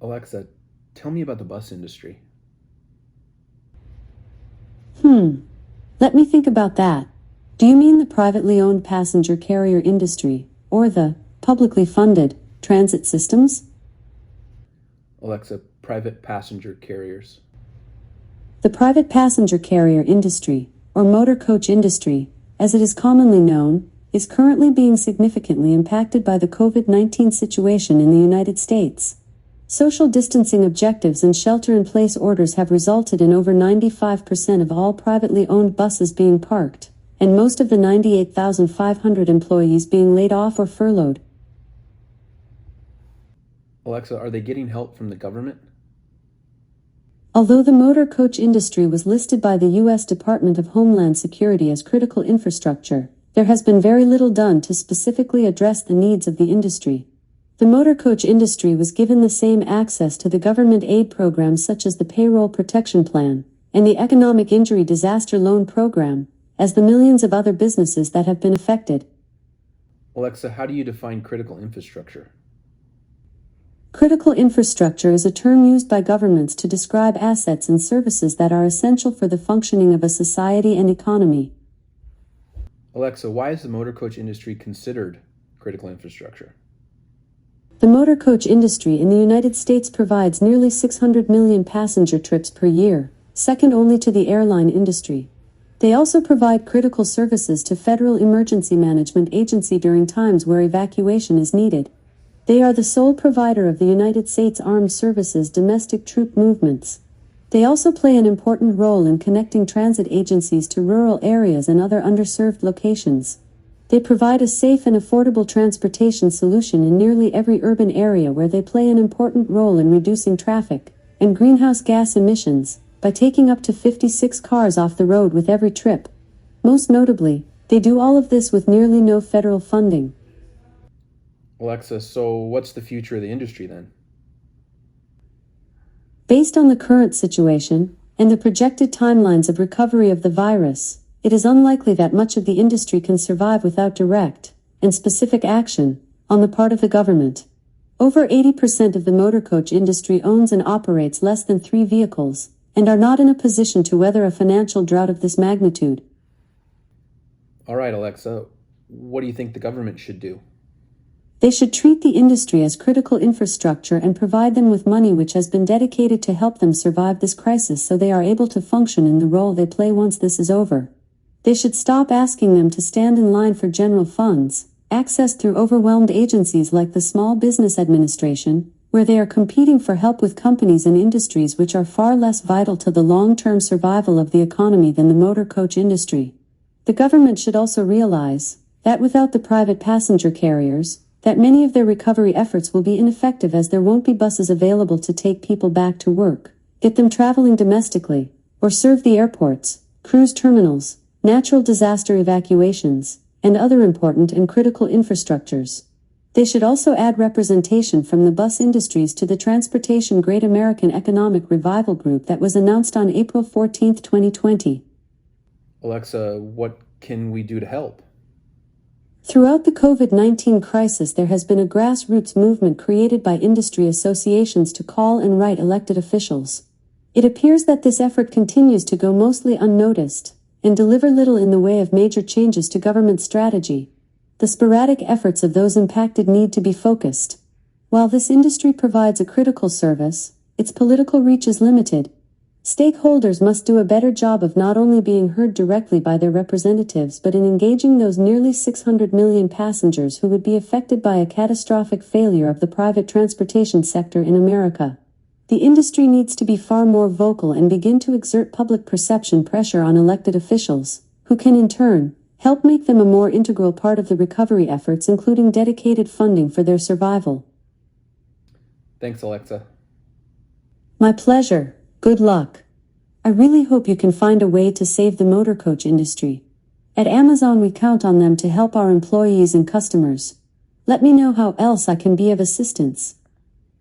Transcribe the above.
Alexa, tell me about the bus industry. Let me think about that. Do you mean the privately owned passenger carrier industry, or the publicly funded transit systems? Alexa, private passenger carriers. The private passenger carrier industry, or motor coach industry, as it is commonly known, is currently being significantly impacted by the COVID-19 situation in the United States. Social distancing objectives and shelter-in-place orders have resulted in over 95% of all privately owned buses being parked, and most of the 98,500 employees being laid off or furloughed. Alexa, are they getting help from the government? Although the motor coach industry was listed by the U.S. Department of Homeland Security as critical infrastructure, there has been very little done to specifically address the needs of the industry. The motor coach industry was given the same access to the government aid programs such as the Payroll Protection Plan and the Economic Injury Disaster Loan Program as the millions of other businesses that have been affected. Alexa, how do you define critical infrastructure? Critical infrastructure is a term used by governments to describe assets and services that are essential for the functioning of a society and economy. Alexa, why is the motor coach industry considered critical infrastructure? The motor coach industry in the United States provides nearly 600 million passenger trips per year, second only to the airline industry. They also provide critical services to Federal Emergency Management Agency during times where evacuation is needed. They are the sole provider of the United States Armed Services domestic troop movements. They also play an important role in connecting transit agencies to rural areas and other underserved locations. They provide a safe and affordable transportation solution in nearly every urban area where they play an important role in reducing traffic and greenhouse gas emissions by taking up to 56 cars off the road with every trip. Most notably, they do all of this with nearly no federal funding. Alexa, so what's the future of the industry then? Based on the current situation and the projected timelines of recovery of the virus, it is unlikely that much of the industry can survive without direct and specific action on the part of the government. Over 80% of the motor coach industry owns and operates less than 3 vehicles and are not in a position to weather a financial drought of this magnitude. All right, Alexa, what do you think the government should do? They should treat the industry as critical infrastructure and provide them with money which has been dedicated to help them survive this crisis so they are able to function in the role they play once this is over. They should stop asking them to stand in line for general funds, accessed through overwhelmed agencies like the Small Business Administration, where they are competing for help with companies and industries which are far less vital to the long-term survival of the economy than the motor coach industry. The government should also realize that without the private passenger carriers, that many of their recovery efforts will be ineffective as there won't be buses available to take people back to work, get them traveling domestically, or serve the airports, cruise terminals, natural disaster evacuations, and other important and critical infrastructures. They should also add representation from the bus industries to the Transportation Great American Economic Revival Group that was announced on April 14, 2020. Alexa, what can we do to help? Throughout the COVID-19 crisis, there has been a grassroots movement created by industry associations to call and write elected officials. It appears that this effort continues to go mostly unnoticed and deliver little in the way of major changes to government strategy. The sporadic efforts of those impacted need to be focused. While this industry provides a critical service, its political reach is limited. Stakeholders must do a better job of not only being heard directly by their representatives but in engaging those nearly 600 million passengers who would be affected by a catastrophic failure of the private transportation sector in America. The industry needs to be far more vocal and begin to exert public perception pressure on elected officials, who can in turn help make them a more integral part of the recovery efforts, including dedicated funding for their survival. Thanks, Alexa. My pleasure. Good luck. I really hope you can find a way to save the motor coach industry. At Amazon, we count on them to help our employees and customers. Let me know how else I can be of assistance.